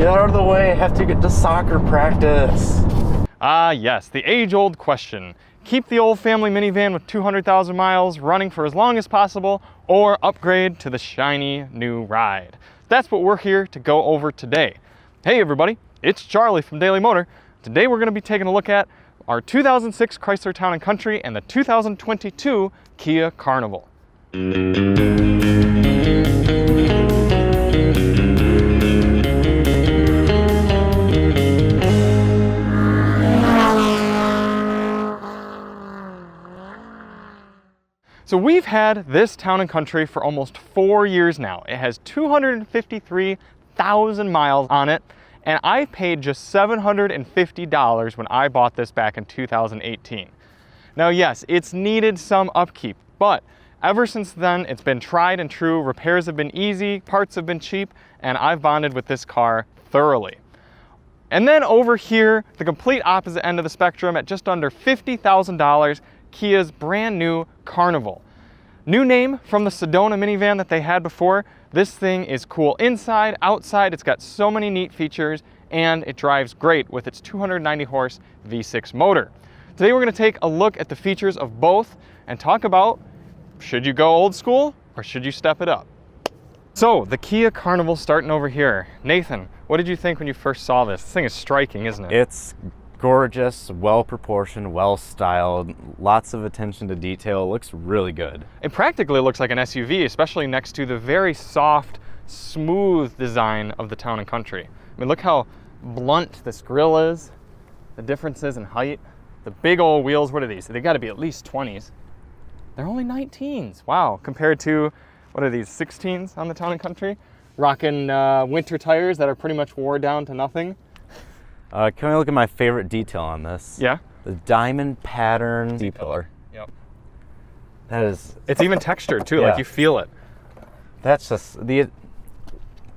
Get out of the way, I have to get to soccer practice. Ah, yes, the age-old question. Keep the old family minivan with 200,000 miles running for as long as possible, or upgrade to the shiny new ride. That's what we're here to go over today. Hey everybody, it's Charlie from Daily Motor. Today we're going to be taking a look at our 2006 Chrysler Town & Country and the 2022 Kia Carnival. So we've had this Town & Country for almost 4 years now. It has 253,000 miles on it, and I paid just $750 when I bought this back in 2018. Now yes, it's needed some upkeep, but ever since then it's been tried and true. Repairs have been easy, parts have been cheap, and I've bonded with this car thoroughly. And then over here, the complete opposite end of the spectrum at just under $50,000, Kia's brand new Carnival. New name from the Sedona minivan that they had before. This thing is cool inside, outside. It's got so many neat features and it drives great with its 290 horse V6 motor. Today we're going to take a look at the features of both and talk about, should you go old school or should you step it up? So the Kia Carnival, starting over here. Nathan, what did you think when you first saw this? This thing is striking, isn't it? It's gorgeous, well proportioned, well styled, lots of attention to detail. It looks really good. It practically looks like an SUV, especially next to the very soft, smooth design of the Town & Country. I mean, look how blunt this grille is, the differences in height, the big old wheels. What are these? They got to be at least 20s. They're only 19s. Wow, compared to, what are these, 16s on the Town & Country? Rocking winter tires that are pretty much wore down to nothing. Can we look at my favorite detail on this? Yeah. The diamond pattern C-pillar. Yep. That is... It's even textured too, Yeah. like you feel it. That's just...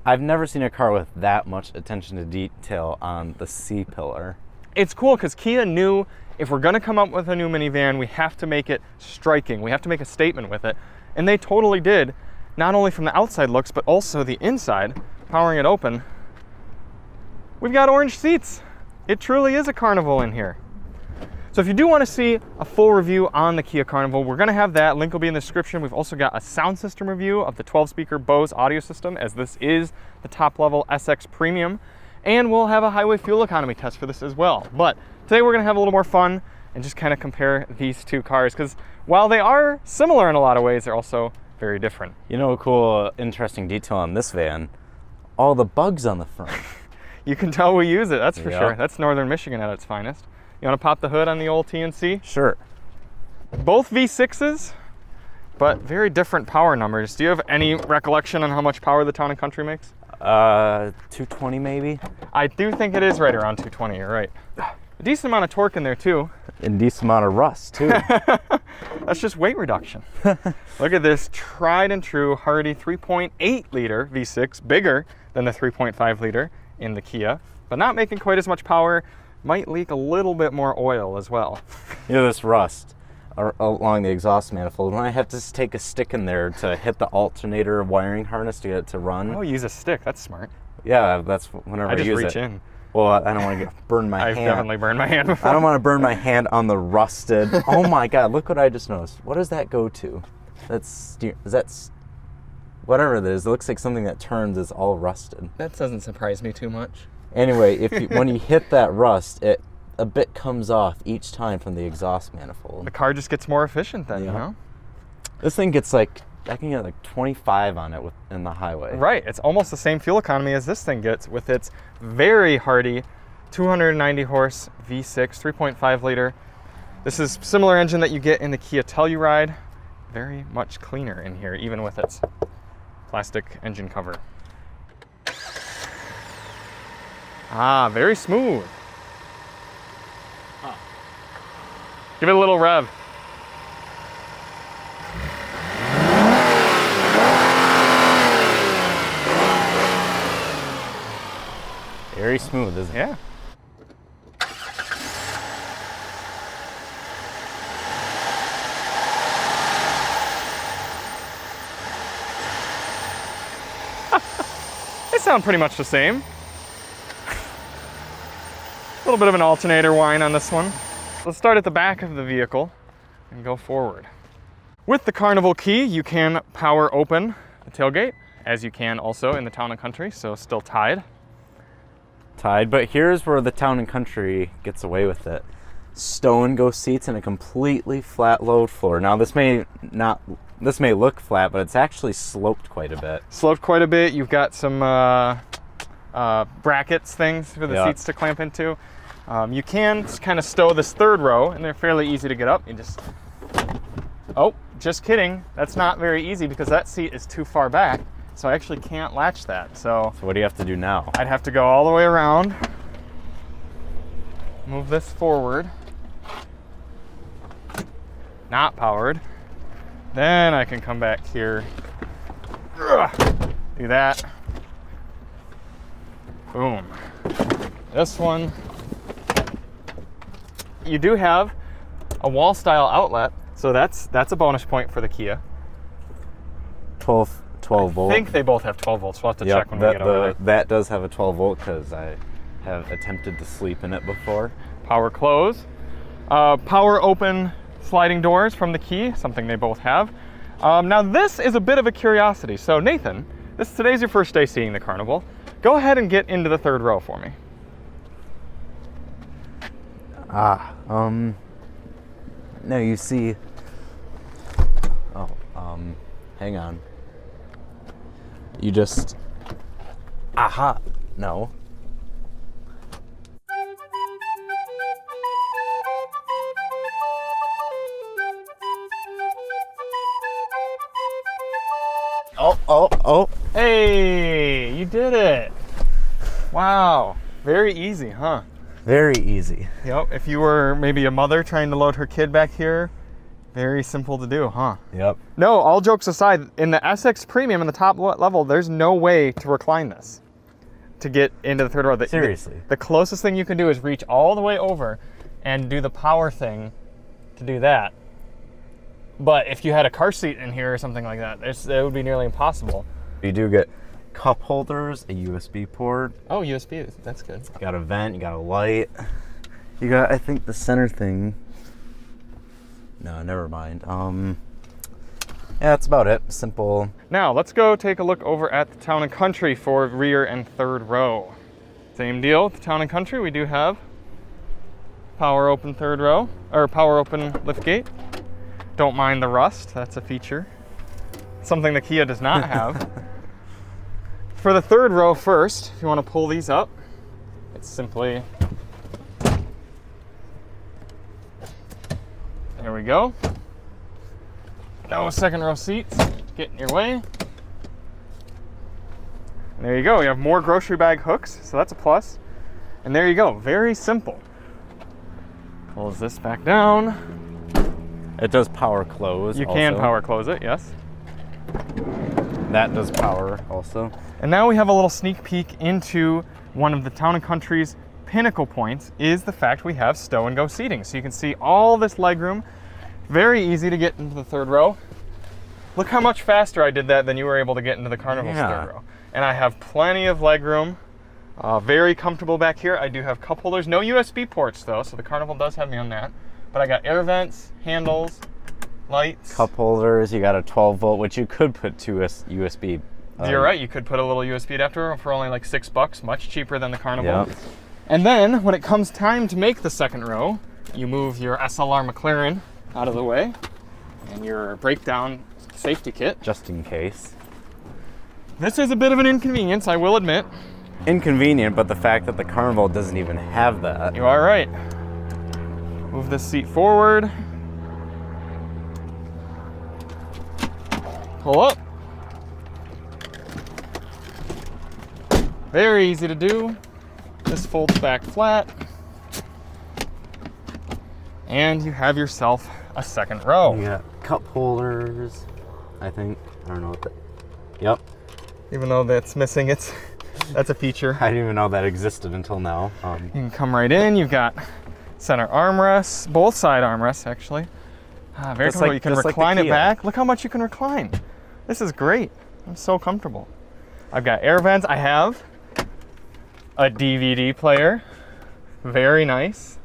I've never seen a car with that much attention to detail on the C-pillar. It's cool because Kia knew if we're going to come up with a new minivan, we have to make it striking. We have to make a statement with it. And they totally did, not only from the outside looks, but also the inside. Powering it open, we've got orange seats. It truly is a Carnival in here. So if you do want to see a full review on the Kia Carnival, we're going to have that. Link will be in the description. We've also got a sound system review of the 12-speaker Bose audio system, as this is the top-level SX Premium. And we'll have a highway fuel economy test for this as well. But today we're going to have a little more fun and just kind of compare these two cars, because while they are similar in a lot of ways, they're also very different. You know, a cool, interesting detail on this van, all the bugs on the front. You can tell we use it, that's for Yeah. sure. That's Northern Michigan at its finest. You want to pop the hood on the old TNC? Sure. Both V6s, but very different power numbers. Do you have any recollection on how much power the Town & Country makes? 220 maybe? I do think it is right around 220, you're right. A decent amount of torque in there too. And decent amount of rust too. That's just weight reduction. Look at this tried and true Hardy 3.8 liter V6, bigger than the 3.5 liter in the Kia, but not making quite as much power. Might leak a little bit more oil as well. You know, this rust along the exhaust manifold, when I have to just take a stick in there to hit the alternator wiring harness to get it to run. Oh, use a stick, that's smart. Yeah, that's whenever I I just use reach it. in. Well, I don't want to burn my I've hand. definitely burned my hand before. I don't want to burn my hand on the rusted. Oh my God, look what I just noticed. What does that go to? Whatever it is, it looks like something that turns is all rusted. That doesn't surprise me too much. Anyway, when you hit that rust, a bit comes off each time from the exhaust manifold. The car just gets more efficient then, you know? This thing gets I can get like 25 on it in the highway. Right, it's almost the same fuel economy as this thing gets with its very hardy 290 horse V6, 3.5 liter. This is a similar engine that you get in the Kia Telluride. Very much cleaner in here, even with its plastic engine cover. Ah, very smooth. Give it a little rev. Very smooth, isn't it? Yeah. They sound pretty much the same. little bit of an alternator whine on this one. Let's start at the back of the vehicle and go forward. With the Carnival key, you can power open the tailgate, as you can also in the Town & Country, so still tied. Tied, but here's where the Town & Country gets away with it. Stow and go seats and a completely flat load floor. Now this may look flat, but it's actually sloped quite a bit. Sloped quite a bit. You've got some brackets things for the seats to clamp into. You can kind of stow this third row, and they're fairly easy to get up. You just, oh, just kidding. That's not very easy because that seat is too far back, so I actually can't latch that. So what do you have to do now? I'd have to go all the way around, move this forward, not powered. Then I can come back here, do that. Boom. This one, you do have a wall style outlet, so that's a bonus point for the Kia. 12 volt. I think they both have 12 volts. We'll have to check when we get over there. That does have a 12 volt because I have attempted to sleep in it before. Power close. Power open sliding doors from the key, something they both have. Now this is a bit of a curiosity. So Nathan, today's your first day seeing the Carnival. Go ahead and get into the third row for me. No, you see. Oh, hang on. You just. Aha. No. Oh. Hey, you did it. Wow. Very easy, huh? Very easy. Yep. If you were maybe a mother trying to load her kid back here, very simple to do, huh? Yep. No, all jokes aside, in the SX Premium in the top level, there's no way to recline this to get into the third row. Seriously. The closest thing you can do is reach all the way over and do the power thing to do that. But if you had a car seat in here or something like that, it would be nearly impossible. You do get cup holders, a USB port. Oh, USB, that's good. You got a vent, you got a light. You got, I think, the center thing. No, never mind. Yeah, that's about it. Simple. Now, let's go take a look over at the Town & Country for rear and third row. Same deal with the Town & Country. We do have power open third row, or power open lift gate. Don't mind the rust, that's a feature. Something the Kia does not have. For the third row first, if you want to pull these up, it's simply, there we go. No second row seats, get in your way. And there you go, you have more grocery bag hooks, so that's a plus. And there you go, very simple. Pulls this back down. It does power close. You can power close it, yes. That does power also. And now we have a little sneak peek into one of the Town & Country's pinnacle points is the fact we have stow and go seating. So you can see all this legroom. Very easy to get into the third row. Look how much faster I did that than you were able to get into the Carnival's third row. And I have plenty of legroom. Very comfortable back here. I do have cup holders. No USB ports though, so the Carnival does have me on that. But I got air vents, handles, lights. Cup holders, you got a 12 volt, which you could put to a USB. You're right, you could put a little USB adapter for only like $6, much cheaper than the Carnival. Yep. And then when it comes time to make the second row, you move your SLR McLaren out of the way and your breakdown safety kit. Just in case. This is a bit of an inconvenience, I will admit. Inconvenient, but the fact that the Carnival doesn't even have that. You are right. Move this seat forward. Pull up. Very easy to do. This folds back flat. And you have yourself a second row. You got cup holders, I think. I don't know what that. Yep. Even though that's missing, that's a feature. I didn't even know that existed until now. You can come right in. You've got center armrests, both side armrests actually. Very comfortable. You can recline it back. Look how much you can recline. This is great. I'm so comfortable. I've got air vents. I have a DVD player. Very nice.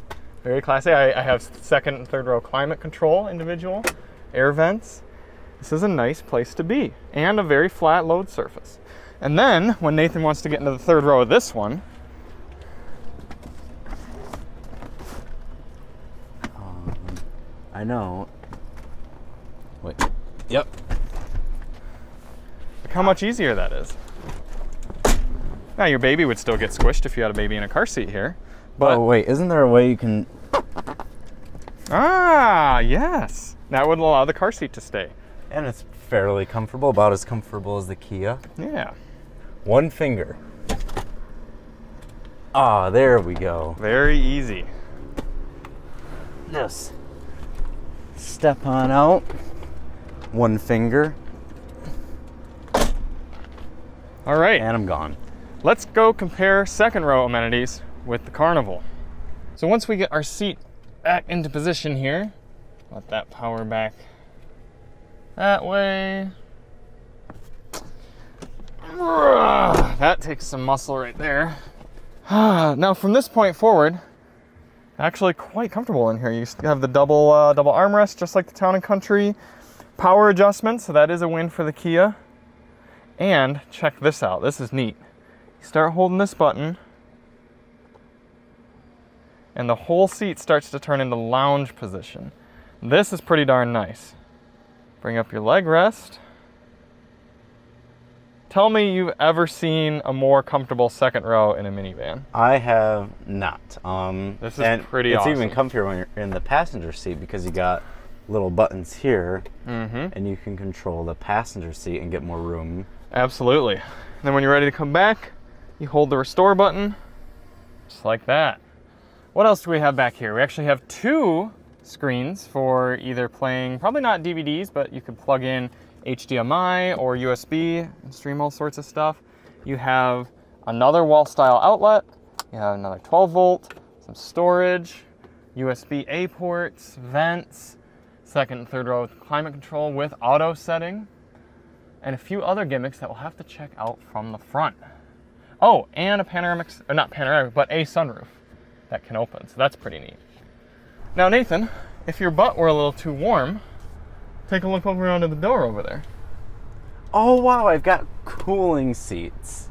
Very classy. I have second and third row climate control, individual, air vents. This is a nice place to be, and a very flat load surface. And then, when Nathan wants to get into the third row of this one, I know. Wait. Yep. Look how much easier that is. Now, your baby would still get squished if you had a baby in a car seat here. But oh, wait. Isn't there a way you can... Ah, yes. That would allow the car seat to stay. And it's fairly comfortable, about as comfortable as the Kia. Yeah. One finger. Ah, there we go. Very easy. Just step on out. One finger. All right. And I'm gone. Let's go compare second row amenities with the Carnival. So once we get our seat back into position here, let that power back that way. That takes some muscle right there. Now from this point forward, actually quite comfortable in here. You have the double armrest, just like the Town & Country. Power adjustment, so that is a win for the Kia. And check this out, this is neat. You start holding this button, and the whole seat starts to turn into lounge position. This is pretty darn nice. Bring up your leg rest. Tell me you've ever seen a more comfortable second row in a minivan. I have not. This is pretty awesome. It's even comfier when you're in the passenger seat because you got little buttons here, Mm-hmm. and you can control the passenger seat and get more room. Absolutely. And then when you're ready to come back, you hold the restore button, just like that. What else do we have back here? We actually have two screens for either playing, probably not DVDs, but you could plug in HDMI or USB and stream all sorts of stuff. You have another wall style outlet. You have another 12 volt, some storage, USB-A ports, vents, second and third row climate control with auto setting, and a few other gimmicks that we'll have to check out from the front. Oh, and a panoramic, or not panoramic, but a sunroof that can open, so that's pretty neat. Now Nathan, if your butt were a little too warm, take a look over onto the door over there. Oh wow, I've got cooling seats.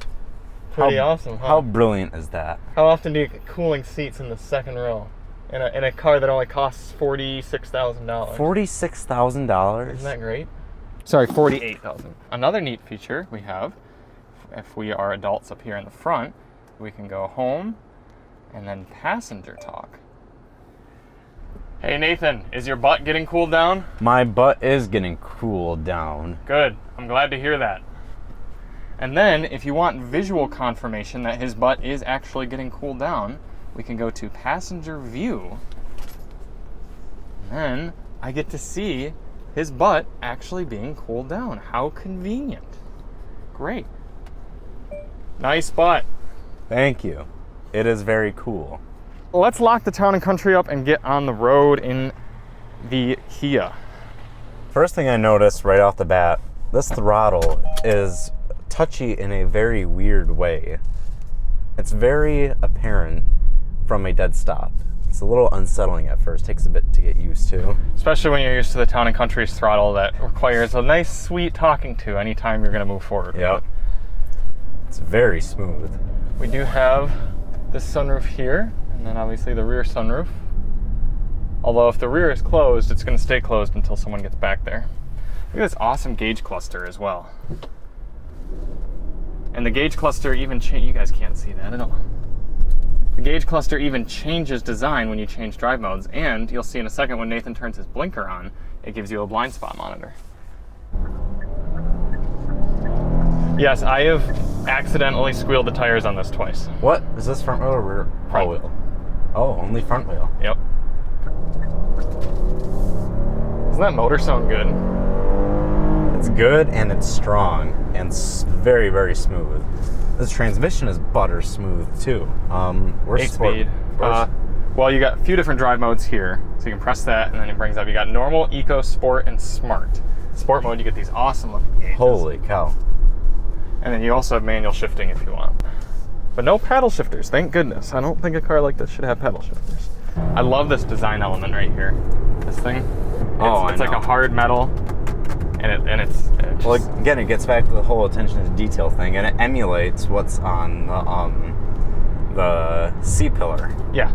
Pretty awesome, huh? How brilliant is that? How often do you get cooling seats in the second row in a car that only costs $46,000? $46,000? Isn't that great? Sorry, $48,000. Another neat feature we have, if we are adults up here in the front, we can go home and then passenger talk. Hey Nathan, is your butt getting cooled down? My butt is getting cooled down. Good, I'm glad to hear that. And then, if you want visual confirmation that his butt is actually getting cooled down, we can go to passenger view. And then I get to see his butt actually being cooled down. How convenient. Great. Nice butt. Thank you. It is very cool. Let's lock the Town & Country up and get on the road in the Kia. First thing I noticed right off the bat, this throttle is touchy in a very weird way. It's very apparent from a dead stop. It's a little unsettling at first, takes a bit to get used to. Especially when you're used to the Town & Country's throttle that requires a nice, sweet talking to anytime you're going to move forward. Yep. It's very smooth. We do have this sunroof here, and then obviously the rear sunroof. Although if the rear is closed, it's going to stay closed until someone gets back there. Look at this awesome gauge cluster as well. And the gauge cluster even you guys can't see that at all. The gauge cluster even changes design when you change drive modes, and you'll see in a second when Nathan turns his blinker on, it gives you a blind spot monitor. Yes, I have accidentally squealed the tires on this twice. What? Is this front wheel or rear Front. wheel? Oh, only front wheel. Yep. Doesn't that motor sound good? It's good and it's strong and very, very smooth. This transmission is butter smooth too. Where's 8-speed. Well, you got a few different drive modes here. So you can press that and then it brings up, you got normal, eco, sport, and smart. Sport mode, you get these awesome looking gauges. Holy cow. And then you also have manual shifting if you want. But no paddle shifters, thank goodness. I don't think a car like this should have paddle shifters. I love this design element right here. This thing. It's like a hard metal, and it's just, well, again, it gets back to the whole attention to detail thing, and it emulates what's on the C-pillar. Yeah.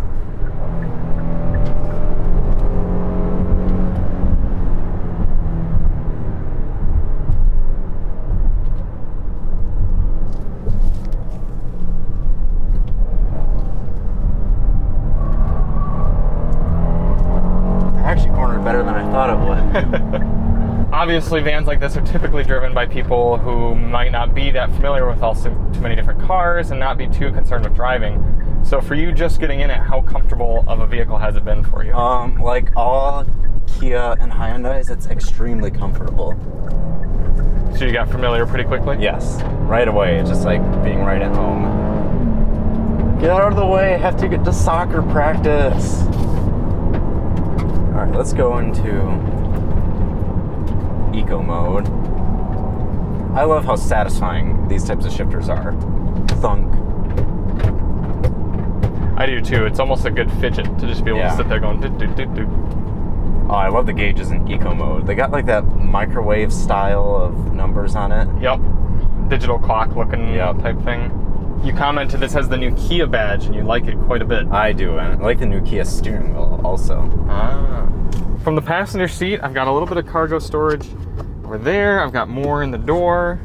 Better than I thought it would. Obviously, vans like this are typically driven by people who might not be that familiar with too many different cars and not be too concerned with driving. So for you just getting in it, how comfortable of a vehicle has it been for you? Like all Kia and Hyundais, it's extremely comfortable. So you got familiar pretty quickly? Yes, right away. It's just like being right at home. Get out of the way, I have to get to soccer practice. All right, let's go into eco mode. I love how satisfying these types of shifters are. Thunk. I do too. It's almost a good fidget to just be able to sit there going doot, doot, doot, doot. Oh, I love the gauges in eco mode. They got like that microwave style of numbers on it. Yep. Digital clock looking type thing. You commented this has the new Kia badge and you like it quite a bit. I do, and I like the new Kia steering wheel also. From the passenger seat, I've got a little bit of cargo storage over there. I've got more in the door.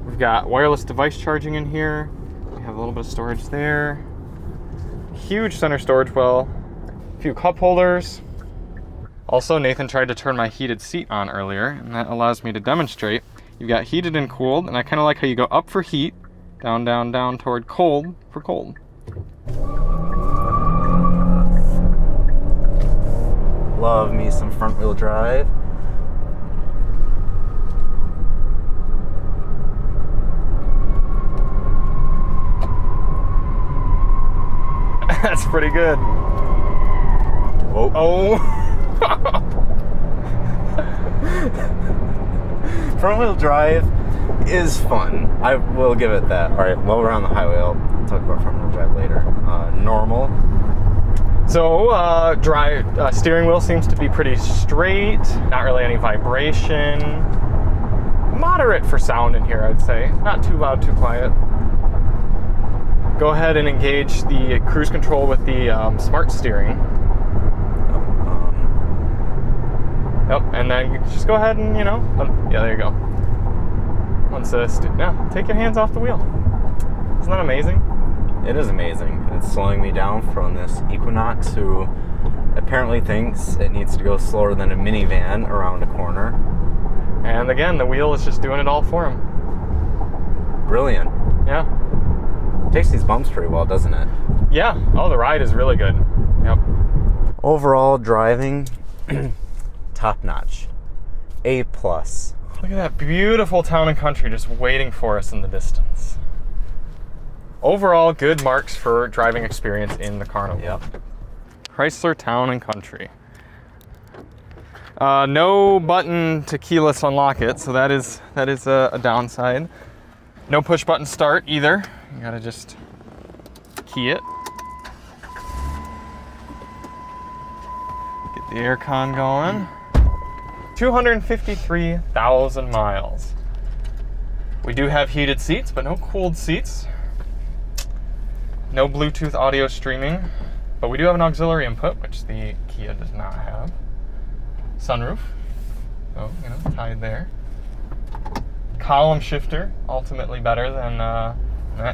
We've got wireless device charging in here. We have a little bit of storage there. Huge center storage well. A few cup holders. Also, Nathan tried to turn my heated seat on earlier, and that allows me to demonstrate. You've got heated and cooled, and I kind of like how you go up for heat, down, down, down toward cold for cold. Love me some front wheel drive. That's pretty good. Whoa. Oh. Front wheel drive is fun. I will give it that. All right, while we're on the highway, I'll talk about front wheel drive later. Normal. So, steering wheel seems to be pretty straight. Not really any vibration. Moderate for sound in here, I'd say. Not too loud, too quiet. Go ahead and engage the cruise control with the smart steering. Yep, and then just go ahead and, yeah, there you go. Once take your hands off the wheel. Isn't that amazing? It is amazing. It's slowing me down from this Equinox who apparently thinks it needs to go slower than a minivan around a corner. And again, the wheel is just doing it all for him. Brilliant. Yeah. Takes these bumps pretty well, doesn't it? Yeah. Oh, the ride is really good. Yep. Overall driving, top notch. A+. Look at that beautiful town and country just waiting for us in the distance. Overall, good marks for driving experience in the Carnival. Yep. Chrysler Town and Country. No button to keyless unlock it, so that is a downside. No push button start either. You gotta just key it. Get the aircon going. 253,000 miles. We do have heated seats, but no cooled seats. No Bluetooth audio streaming, but we do have an auxiliary input, which the Kia does not have. Sunroof, so, tied there. Column shifter, ultimately better than,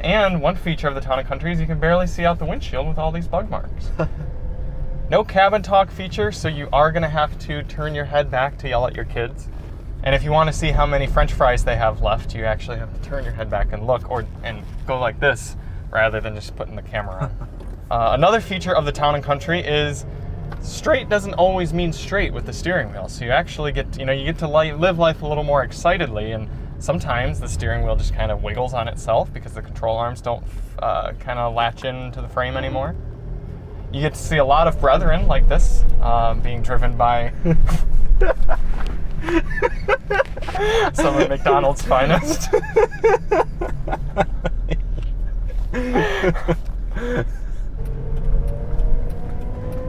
and one feature of the Town & Country is you can barely see out the windshield with all these bug marks. No cabin talk feature, so you are gonna have to turn your head back to yell at your kids. And if you wanna see how many French fries they have left, you actually have to turn your head back and look, and go like this, rather than just putting the camera on. Another feature of the Town & Country is straight doesn't always mean straight with the steering wheel. So you actually get, you get to live life a little more excitedly, and sometimes the steering wheel just kind of wiggles on itself because the control arms don't kind of latch into the frame anymore. You get to see a lot of brethren like this being driven by some of McDonald's finest.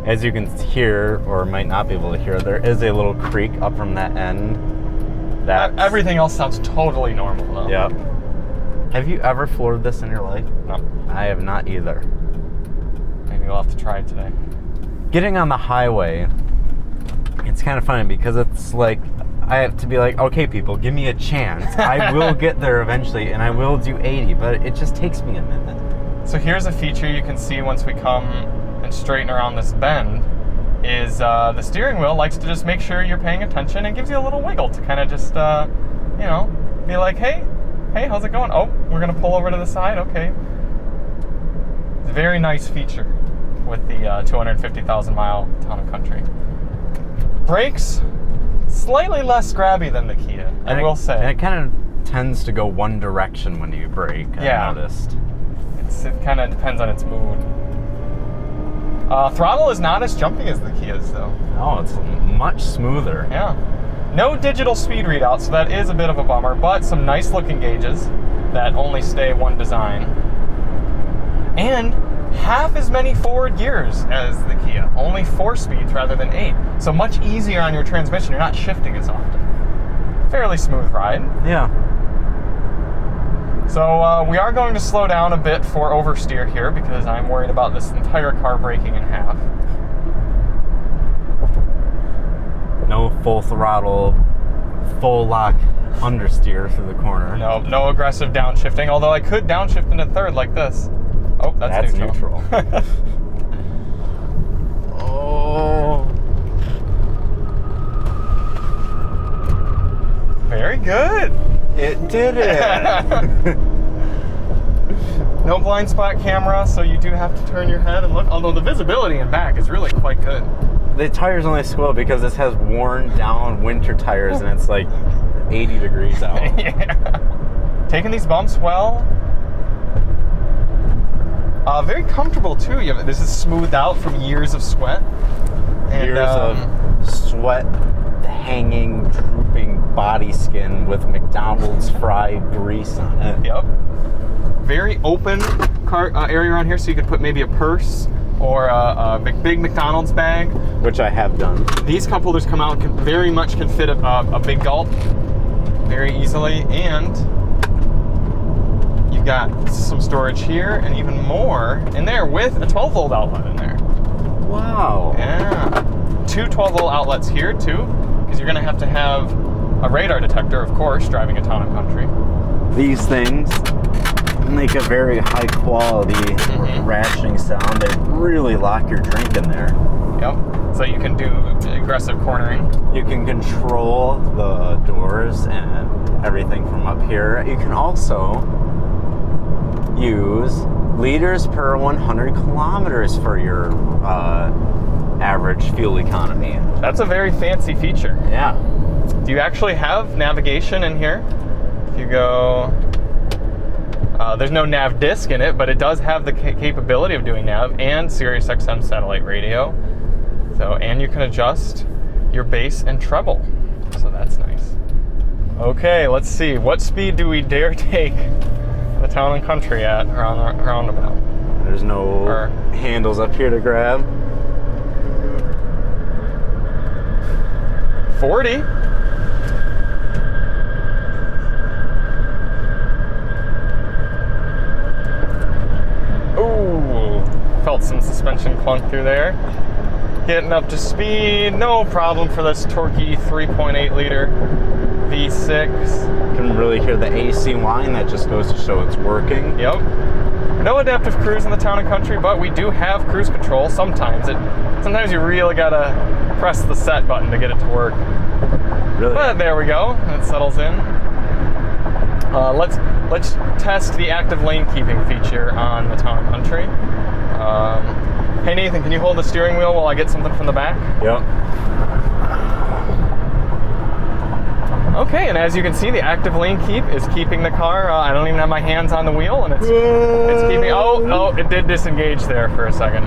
As you can hear, or might not be able to hear, there is a little creak up from that end. Everything else sounds totally normal though. Yep. Have you ever floored this in your life? No. I have not either. Maybe we'll have to try it today. Getting on the highway, it's kind of funny because it's like, I have to be like, okay, people, give me a chance. I will get there eventually, and I will do 80, but it just takes me a minute. So here's a feature you can see once we come and straighten around this bend, is the steering wheel likes to just make sure you're paying attention and gives you a little wiggle to kind of just, you know, be like, hey, how's it going? Oh, we're going to pull over to the side? Okay. It's a very nice feature with the 250,000 mile Town and Country. Brakes, slightly less grabby than the Kia, I will say. And it kind of tends to go one direction when you brake, I noticed. It kind of depends on its mood. Throttle is not as jumpy as the Kia's though. Oh, it's much smoother. Yeah. No digital speed readout, so that is a bit of a bummer, but some nice looking gauges that only stay one design. And half as many forward gears as the Kia, only 4 speeds rather than 8. So much easier on your transmission, you're not shifting as often. Fairly smooth ride. Yeah. So we are going to slow down a bit for oversteer here because I'm worried about this entire car breaking in half. No full throttle, full lock understeer through the corner. No aggressive downshifting, although I could downshift into third like this. Oh, that's neutral. Oh. Very good. It did it. No blind spot camera, so you do have to turn your head and look, although the visibility in back is really quite good. The tires only squeal because this has worn down winter tires and it's like 80 degrees out. Yeah. Taking these bumps well. Very comfortable too. This is smoothed out from years of sweat. And, years of sweat, hanging, drooping body skin with McDonald's fried grease on it. Yep. Very open car area around here, so you could put maybe a purse or a big McDonald's bag. Which I have done. These cup holders come out, can fit a big gulp very easily, and you've got some storage here and even more in there with a 12-volt outlet in there. Wow. Yeah. 2 12-volt outlets here too, because you're going to have a radar detector, of course, driving a Town and Country. These things make a very high quality rationing sound. They really lock your drink in there. Yep. So you can do aggressive cornering. You can control the doors and everything from up here. You can also use liters per 100 kilometers for your average fuel economy. That's a very fancy feature. Yeah. Do you actually have navigation in here? If you go, there's no nav disc in it, but it does have the capability of doing nav and Sirius XM satellite radio. So, and you can adjust your bass and treble. So that's nice. Okay, let's see. What speed do we dare take the Town and Country at around the roundabout? There's no handles up here to grab. 40. Ooh, felt some suspension clunk through there. Getting up to speed, no problem for this torquey 3.8 liter V6. You can really hear the AC line. That just goes to show it's working. Yep. No adaptive cruise in the Town and Country, but we do have cruise control sometimes. Sometimes you really gotta press the set button to get it to work. Really? But there we go. It settles in. Let's test the active lane keeping feature on the Town and Country. Hey Nathan, can you hold the steering wheel while I get something from the back? Yep. Okay, and as you can see, the active lane keep is keeping the car. I don't even have my hands on the wheel, and it's keeping. Oh, it did disengage there for a second.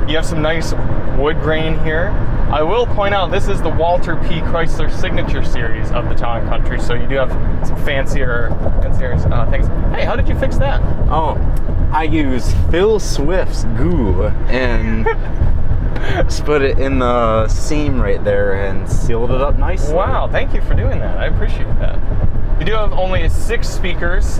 You have some nice wood grain here. I will point out this is the Walter P. Chrysler Signature Series of the Town and Country, so you do have some fancier things. Hey, how did you fix that? Oh, I use Phil Swift's goo and just put it in the seam right there and sealed it up nicely. Wow, thank you for doing that. I appreciate that. You do have only 6 speakers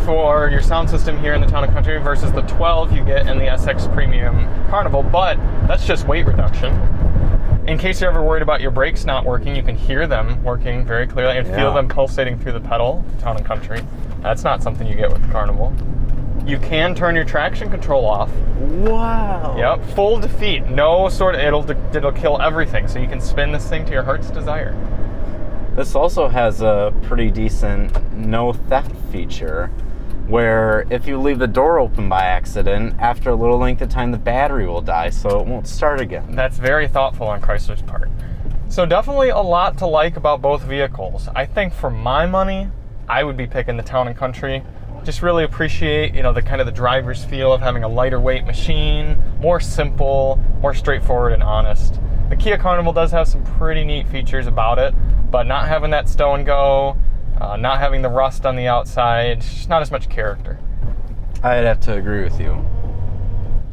for your sound system here in the Town and Country versus the 12 you get in the SX Premium Carnival, but that's just weight reduction. In case you're ever worried about your brakes not working, you can hear them working very clearly and feel them pulsating through the pedal, Town and Country. That's not something you get with the Carnival. You can turn your traction control off. Wow. Yep, full defeat. No sort of, it'll kill everything, so you can spin this thing to your heart's desire. This also has a pretty decent no theft feature, where if you leave the door open by accident, after a little length of time the battery will die, so it won't start again. That's very thoughtful on Chrysler's part. So definitely a lot to like about both vehicles. I think for my money, I would be picking the Town and Country. Just really appreciate, the kind of the driver's feel of having a lighter weight machine, more simple, more straightforward and honest. The Kia Carnival does have some pretty neat features about it, but not having that stow and go, not having the rust on the outside, just not as much character. I'd have to agree with you.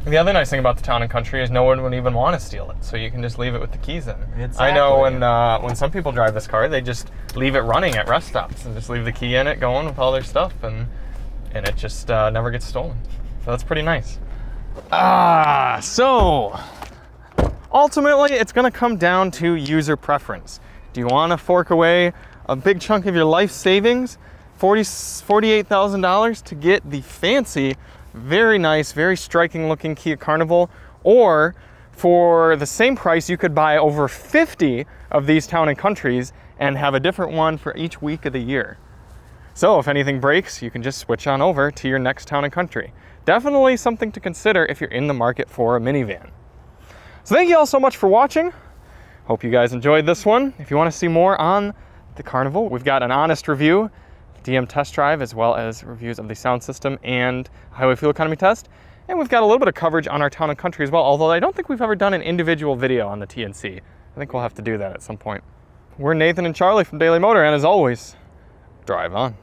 The other nice thing about the Town and Country is no one would even want to steal it, so you can just leave it with the keys in. Exactly. I know when some people drive this car, they just leave it running at rest stops and just leave the key in it going with all their stuff, and it just never gets stolen. So that's pretty nice. So ultimately it's going to come down to user preference. Do you want to fork away a big chunk of your life savings, $48,000 to get the fancy, very nice, very striking looking Kia Carnival, or for the same price you could buy over 50 of these Town and Countries and have a different one for each week of the year? So if anything breaks, you can just switch on over to your next Town and Country. Definitely something to consider if you're in the market for a minivan. So thank you all so much for watching. Hope you guys enjoyed this one. If you want to see more on the Carnival, we've got an honest review, DM test drive, as well as reviews of the sound system and highway fuel economy test. And we've got a little bit of coverage on our Town and Country as well, although I don't think we've ever done an individual video on the TNC. I think we'll have to do that at some point. We're Nathan and Charlie from Daily Motor, and as always, drive on.